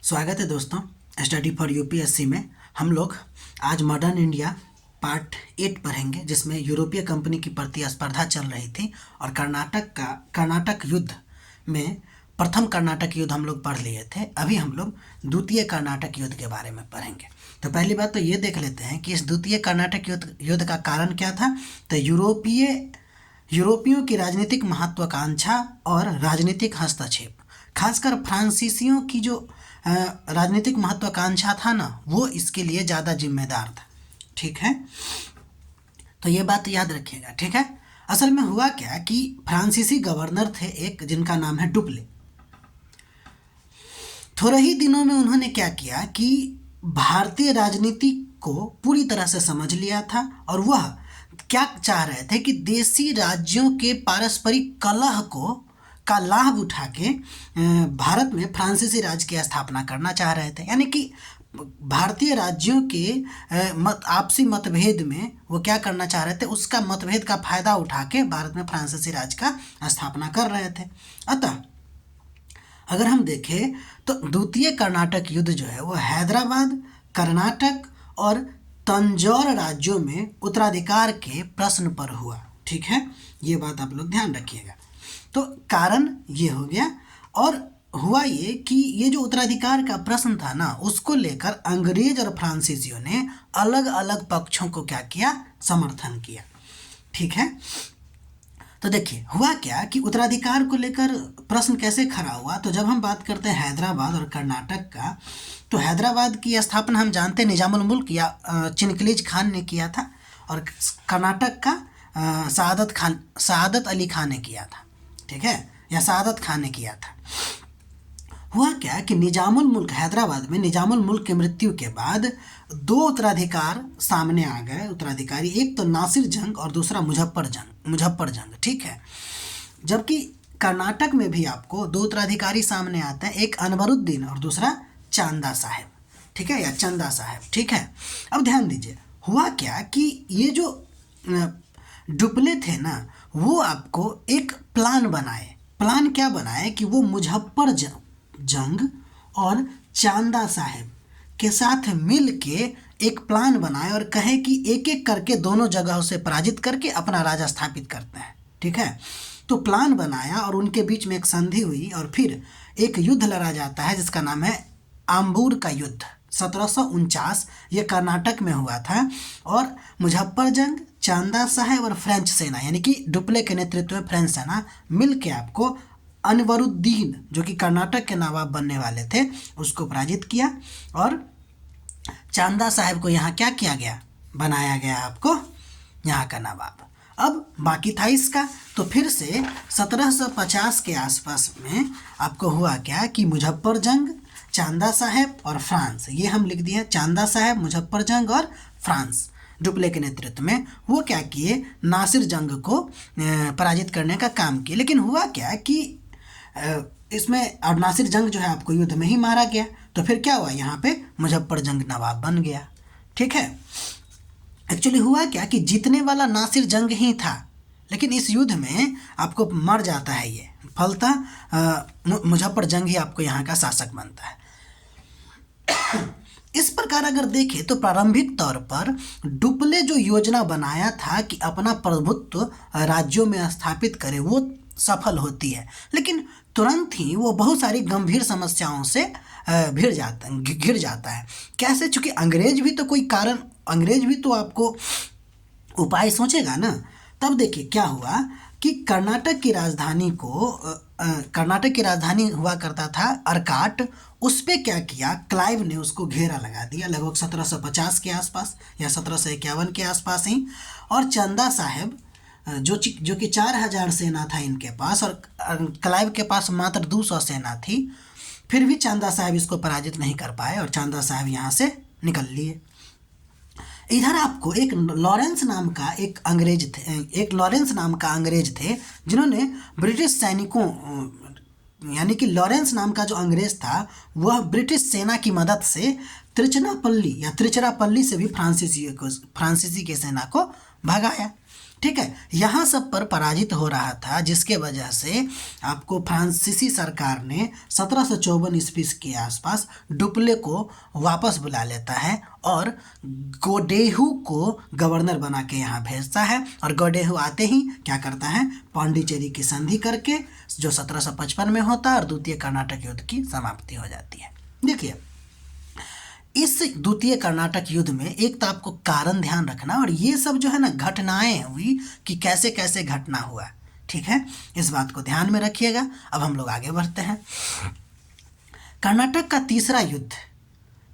स्वागत है दोस्तों। स्टडी फॉर यूपीएससी में हम लोग आज मॉडर्न इंडिया पार्ट 8 पढ़ेंगे, जिसमें यूरोपीय कंपनी की प्रतिस्पर्धा चल रही थी और कर्नाटक युद्ध में प्रथम कर्नाटक युद्ध हम लोग पढ़ लिए थे। अभी हम लोग द्वितीय कर्नाटक युद्ध के बारे में पढ़ेंगे। तो पहली बात तो ये देख लेते हैं कि इस द्वितीय कर्नाटक युद्ध का कारण क्या था। तो यूरोपियों की राजनीतिक महत्वाकांक्षा और राजनीतिक हस्तक्षेप, खासकर फ्रांसीसियों की जो राजनीतिक महत्वाकांक्षा था ना, वो इसके लिए ज़्यादा जिम्मेदार था। ठीक है, तो ये बात याद रखिएगा। ठीक है, असल में हुआ क्या कि फ्रांसीसी गवर्नर थे एक, जिनका नाम है डुप्ले। थोड़े ही दिनों में उन्होंने क्या किया कि भारतीय राजनीति को पूरी तरह से समझ लिया था और वह क्या चाह रहे थे कि देशी राज्यों के पारस्परिक कलह का लाभ उठा के भारत में फ्रांसीसी राज्य की स्थापना करना चाह रहे थे। यानी कि भारतीय राज्यों के आपसी मतभेद में वो क्या करना चाह रहे थे, उसका मतभेद का फायदा उठा के भारत में फ्रांसीसी राज्य का स्थापना कर रहे थे। अतः अगर हम देखें तो द्वितीय कर्नाटक युद्ध जो है वो हैदराबाद, कर्नाटक और तंजौर राज्यों में उत्तराधिकार के प्रश्न पर हुआ। ठीक है, ये बात आप लोग ध्यान रखिएगा। तो कारण ये हो गया, और हुआ ये कि ये जो उत्तराधिकार का प्रश्न था ना, उसको लेकर अंग्रेज और फ्रांसीसियों ने अलग अलग पक्षों को क्या किया, समर्थन किया। ठीक है, तो देखिए हुआ क्या कि उत्तराधिकार को लेकर प्रश्न कैसे खड़ा हुआ। तो जब हम बात करते हैं हैदराबाद और कर्नाटक का, तो हैदराबाद की स्थापना हम जानते हैं निजामुल मुल्क या चिनकलीज खान ने किया था, और कर्नाटक का सआदत अली खान ने किया था। ठीक है, या सआदत खान ने किया था। हुआ क्या कि निजामुल मुल्क, हैदराबाद में निजामुल मुल्क की मृत्यु के बाद दो उत्तराधिकार सामने आ गए उत्तराधिकारी, एक तो नासिर जंग और दूसरा मुजफ्फर जंग। ठीक है, जबकि कर्नाटक में भी आपको दो उत्तराधिकारी सामने आते हैं, एक अनवरुद्दीन और दूसरा चांदा साहेब। ठीक है, या चंदा साहेब। ठीक है, अब ध्यान दीजिए हुआ क्या कि ये जो डुप्ले थे ना, वो आपको एक प्लान क्या बनाए कि वो मुजफ्फर जंग और चांदा साहेब के साथ मिल के एक प्लान बनाए और कहे कि एक एक करके दोनों जगहों से पराजित करके अपना राजा स्थापित करते हैं। ठीक है, तो प्लान बनाया और उनके बीच में एक संधि हुई और फिर एक युद्ध लड़ा जाता है जिसका नाम है आम्बूर का युद्ध। 1749 ये कर्नाटक में हुआ था, और मुजफ्फर जंग, चांदा साहेब और फ्रेंच सेना, यानी कि डुप्ले के नेतृत्व में फ्रेंच सेना मिल के आपको अनवरुद्दीन, जो कि कर्नाटक के नवाब बनने वाले थे, उसको पराजित किया, और चांदा साहेब को यहाँ क्या किया गया, बनाया गया आपको यहाँ का नवाब। अब बाकी था इसका, तो फिर से 1750 के आसपास में आपको हुआ क्या कि मुजफ्फर जंग, चांदा साहेब और फ्रांस, ये हम लिख दिए, चांदा साहेब, मुजफ्फर जंग और फ्रांस डुप्ले के नेतृत्व में, वो क्या किए, नासिर जंग को पराजित करने का काम किए। लेकिन हुआ क्या कि इसमें अब नासिर जंग जो है आपको युद्ध में ही मारा गया। तो फिर क्या हुआ, यहाँ पे मुजफ्फर जंग नवाब बन गया। ठीक है, एक्चुअली हुआ क्या कि जीतने वाला नासिर जंग ही था, लेकिन इस युद्ध में आपको मर जाता है ये, फलतः मुजफ्फर जंग ही आपको यहाँ का शासक बनता है। इस प्रकार अगर देखें तो प्रारंभिक तौर पर डुप्ले जो योजना बनाया था कि अपना प्रभुत्व राज्यों में स्थापित करे, वो सफल होती है, लेकिन तुरंत ही वो बहुत सारी गंभीर समस्याओं से घिर जाता है। कैसे? चूंकि अंग्रेज भी तो आपको उपाय सोचेगा ना। तब देखिए क्या हुआ कि कर्नाटक की राजधानी हुआ करता था अर्काट, उस पर क्या किया, क्लाइव ने उसको घेरा लगा दिया लगभग 1750 के आसपास या 1751 के आसपास ही। और चंदा साहेब जो कि 4000 सेना था इनके पास, और क्लाइव के पास मात्र 200 सेना थी, फिर भी चंदा साहब इसको पराजित नहीं कर पाए और चंदा साहब यहाँ से निकल लिए। इधर आपको एक लॉरेंस नाम का अंग्रेज थे जिन्होंने ब्रिटिश सैनिकों, यानी कि लॉरेंस नाम का जो अंग्रेज था, वह ब्रिटिश सेना की मदद से त्रिचरापल्ली से भी फ्रांसीसी के सेना को भगाया। ठीक है, यहाँ सब पर पराजित हो रहा था, जिसके वजह से आपको फ्रांसीसी सरकार ने 1754 ईस्वी के आसपास डुप्ले को वापस बुला लेता है और गोडेहू को गवर्नर बना के यहाँ भेजता है। और गोडेहू आते ही क्या करता है, पांडिचेरी की संधि करके जो 1755 में होता है और द्वितीय कर्नाटक युद्ध की समाप्ति हो जाती है। देखिए, इस द्वितीय कर्नाटक युद्ध में एक तो आपको कारण ध्यान रखना, और ये सब जो है ना घटनाएं हुई कि कैसे कैसे घटना हुआ, ठीक है, इस बात को ध्यान में रखिएगा। अब हम लोग आगे बढ़ते हैं। कर्नाटक का तीसरा युद्ध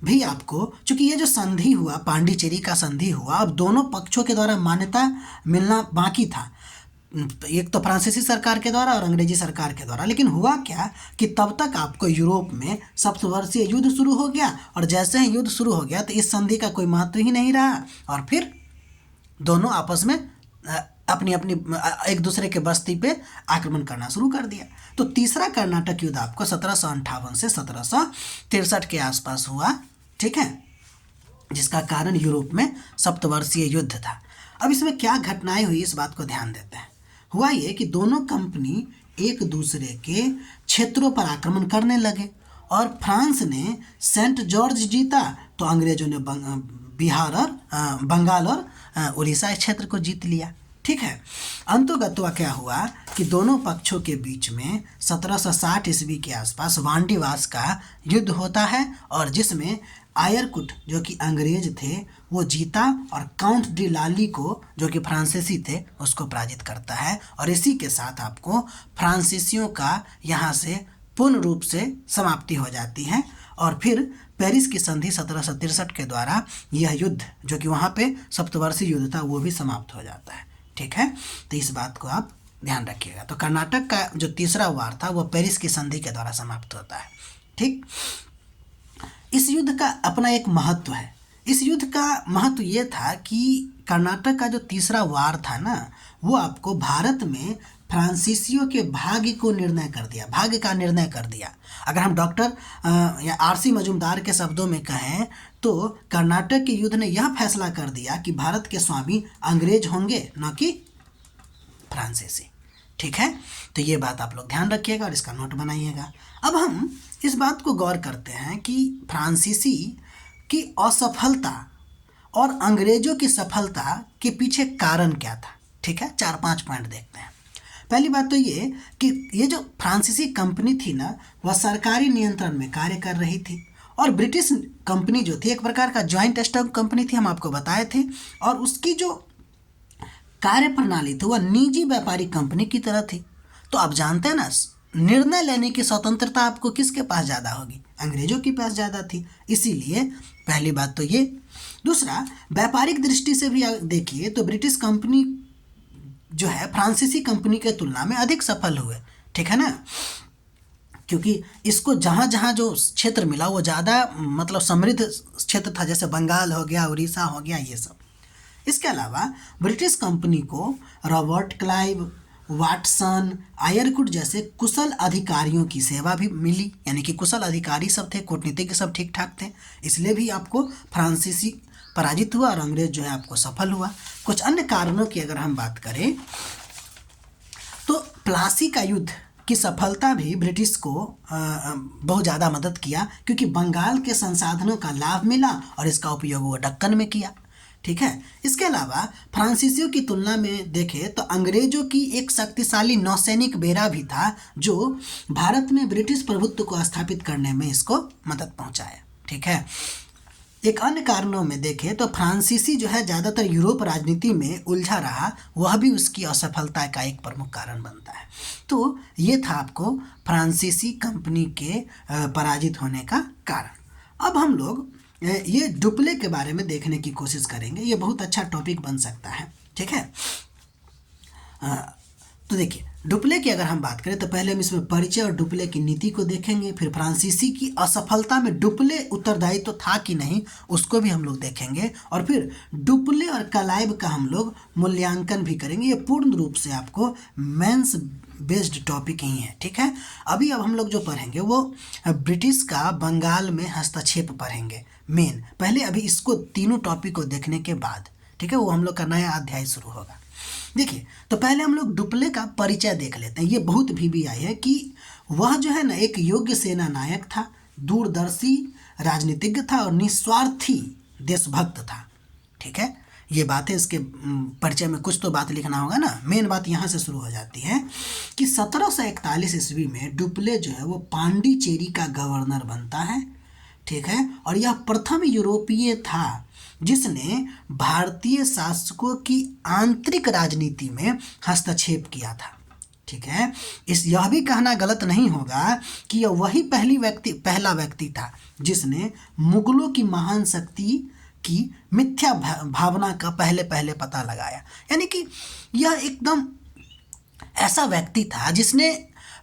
भी आपको, चूंकि ये जो संधि हुआ, पांडिचेरी का संधि हुआ, अब दोनों पक्षों के द्वारा मान्यता मिलना बाकी था, एक तो फ्रांसीसी सरकार के द्वारा और अंग्रेजी सरकार के द्वारा। लेकिन हुआ क्या कि तब तक आपको यूरोप में सप्तवर्षीय युद्ध शुरू हो गया, और जैसे ही युद्ध शुरू हो गया तो इस संधि का कोई महत्व ही नहीं रहा, और फिर दोनों आपस में अपनी अपनी एक दूसरे के बस्ती पे आक्रमण करना शुरू कर दिया। तो तीसरा कर्नाटक युद्ध आपको 1758 से 1763 के आसपास हुआ, ठीक है, जिसका कारण यूरोप में सप्तवर्षीय युद्ध था। अब इसमें क्या घटनाएं हुई, इस बात को ध्यान देते हैं। हुआ ये कि दोनों कंपनी एक दूसरे के क्षेत्रों पर आक्रमण करने लगे, और फ्रांस ने सेंट जॉर्ज जीता तो अंग्रेजों ने बिहार और बंगाल और उड़ीसा क्षेत्र को जीत लिया, ठीक है। अंततः क्या हुआ कि दोनों पक्षों के बीच में 1760 ईस्वी के आसपास वांडीवास का युद्ध होता है, और जिसमें आयरकुट जो कि अंग्रेज थे वो जीता, और काउंट डी लाली को जो कि फ्रांसीसी थे उसको पराजित करता है। और इसी के साथ आपको फ्रांसीसियों का यहाँ से पूर्ण रूप से समाप्ति हो जाती है, और फिर पेरिस की संधि 1763 के द्वारा यह युद्ध जो कि वहाँ पे सप्तवर्षीय युद्ध था वो भी समाप्त हो जाता है, ठीक है। तो इस बात को आप ध्यान रखिएगा। तो कर्नाटक का जो तीसरा वार था वो पेरिस की संधि के द्वारा समाप्त होता है, ठीक। इस युद्ध का अपना एक महत्व है। इस युद्ध का महत्व ये था कि कर्नाटक का जो तीसरा वार था ना, वो आपको भारत में फ्रांसीसियों के भाग्य का निर्णय कर दिया। अगर हम डॉक्टर या आरसी मजूमदार के शब्दों में कहें तो कर्नाटक के युद्ध ने यह फैसला कर दिया कि भारत के स्वामी अंग्रेज होंगे, न कि फ्रांसीसी, ठीक है। तो ये बात आप लोग ध्यान रखिएगा और इसका नोट बनाइएगा। अब हम इस बात को गौर करते हैं कि फ्रांसीसी की असफलता और अंग्रेजों की सफलता के पीछे कारण क्या था, ठीक है। 4-5 पॉइंट देखते हैं। पहली बात तो ये कि ये जो फ्रांसीसी कंपनी थी ना, वह सरकारी नियंत्रण में कार्य कर रही थी, और ब्रिटिश कंपनी जो थी एक प्रकार का जॉइंट स्टॉक कंपनी थी, हम आपको बताए थे, और उसकी जो कार्य प्रणाली थी वह निजी व्यापारिक कंपनी की तरह थी। तो आप जानते हैं ना, निर्णय लेने की स्वतंत्रता आपको किसके पास ज़्यादा होगी, अंग्रेजों के पास ज़्यादा थी। इसीलिए पहली बात तो ये। दूसरा, व्यापारिक दृष्टि से भी देखिए तो ब्रिटिश कंपनी जो है फ्रांसीसी कंपनी के तुलना में अधिक सफल हुए, ठीक है ना, क्योंकि इसको जहाँ जहाँ जो क्षेत्र मिला वो ज़्यादा मतलब समृद्ध क्षेत्र था, जैसे बंगाल हो गया, उड़ीसा हो गया, ये सब। इसके अलावा ब्रिटिश कंपनी को रॉबर्ट क्लाइव, वाटसन, आयरकुट जैसे कुशल अधिकारियों की सेवा भी मिली, यानी कि कुशल अधिकारी सब थे, कूटनीतिज्ञ सब ठीक ठाक थे, इसलिए भी आपको फ्रांसीसी पराजित हुआ और अंग्रेज जो है आपको सफल हुआ। कुछ अन्य कारणों की अगर हम बात करें तो प्लासी का युद्ध की सफलता भी ब्रिटिश को बहुत ज़्यादा मदद किया, क्योंकि बंगाल के संसाधनों का लाभ मिला और इसका उपयोग वो दक्कन में किया, ठीक है। इसके अलावा फ्रांसीसियों की तुलना में देखें तो अंग्रेजों की एक शक्तिशाली नौसैनिक बेड़ा भी था, जो भारत में ब्रिटिश प्रभुत्व को स्थापित करने में इसको मदद पहुंचाया, ठीक है। एक अन्य कारणों में देखें तो फ्रांसीसी जो है ज़्यादातर यूरोप राजनीति में उलझा रहा, वह भी उसकी असफलता का एक प्रमुख कारण बनता है। तो ये था आपको फ्रांसीसी कंपनी के पराजित होने का कारण। अब हम लोग ये डुप्ले के बारे में देखने की कोशिश करेंगे, ये बहुत अच्छा टॉपिक बन सकता है, ठीक है। तो देखिए, डुप्ले की अगर हम बात करें तो पहले हम इसमें परिचय और डुप्ले की नीति को देखेंगे, फिर फ्रांसीसी की असफलता में डुप्ले उत्तरदायी तो था कि नहीं उसको भी हम लोग देखेंगे, और फिर डुप्ले और क्लाइव का हम लोग मूल्यांकन भी करेंगे। ये पूर्ण रूप से आपको मेंस बेस्ड टॉपिक ही है, ठीक है। अब हम लोग जो पढ़ेंगे वो ब्रिटिश का बंगाल में हस्तक्षेप पढ़ेंगे मेन। पहले अभी इसको तीनों टॉपिक को देखने के बाद, ठीक है, वो हम लोग का नया अध्याय शुरू होगा। देखिए, तो पहले हम लोग डुप्ले का परिचय देख लेते हैं। ये बहुत VBI है कि वह जो है ना एक योग्य सेना नायक था, दूरदर्शी राजनीतिज्ञ था और निस्वार्थी देशभक्त था। ठीक है, ये बातें इसके परिचय में कुछ तो बात लिखना होगा ना। मेन बात यहाँ से शुरू हो जाती है कि 1741 ईस्वी में डुप्ले जो है वो पांडिचेरी का गवर्नर बनता है। ठीक है, और यह प्रथम यूरोपीय था जिसने भारतीय शासकों की आंतरिक राजनीति में हस्तक्षेप किया था। ठीक है, यह भी कहना गलत नहीं होगा कि यह वही पहला व्यक्ति था जिसने मुगलों की महान शक्ति की मिथ्या भावना का पहले पता लगाया। यानी कि यह एकदम ऐसा व्यक्ति था जिसने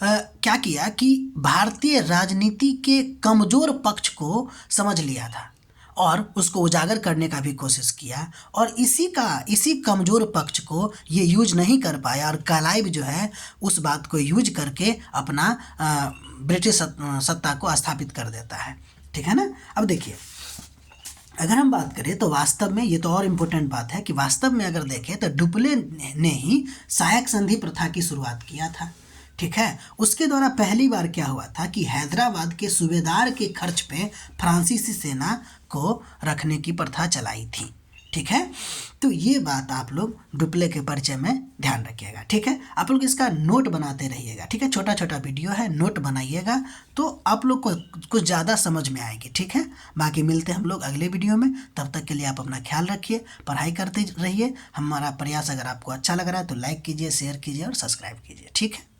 क्या किया कि भारतीय राजनीति के कमज़ोर पक्ष को समझ लिया था और उसको उजागर करने का भी कोशिश किया, और इसी कमज़ोर पक्ष को ये यूज नहीं कर पाया, और क्लाइव जो है उस बात को यूज करके अपना ब्रिटिश सत्ता को स्थापित कर देता है। ठीक है ना। अब देखिए, अगर हम बात करें तो वास्तव में ये तो और इम्पोर्टेंट बात है कि वास्तव में अगर देखें तो डुप्ले ने ही सहायक संधि प्रथा की शुरुआत किया था। ठीक है, उसके द्वारा पहली बार क्या हुआ था कि हैदराबाद के सूबेदार के खर्च पे फ्रांसीसी सेना को रखने की प्रथा चलाई थी। ठीक है, तो ये बात आप लोग डुप्ले के परिचय में ध्यान रखिएगा। ठीक है, आप लोग इसका नोट बनाते रहिएगा। ठीक है, छोटा छोटा वीडियो है, नोट बनाइएगा तो आप लोग को कुछ ज़्यादा समझ में आएगी। ठीक है, बाकी मिलते हैं हम लोग अगले वीडियो में। तब तक के लिए आप अपना ख्याल रखिए, पढ़ाई करते रहिए। हमारा प्रयास अगर आपको अच्छा लग रहा है तो लाइक कीजिए, शेयर कीजिए और सब्सक्राइब कीजिए। ठीक है।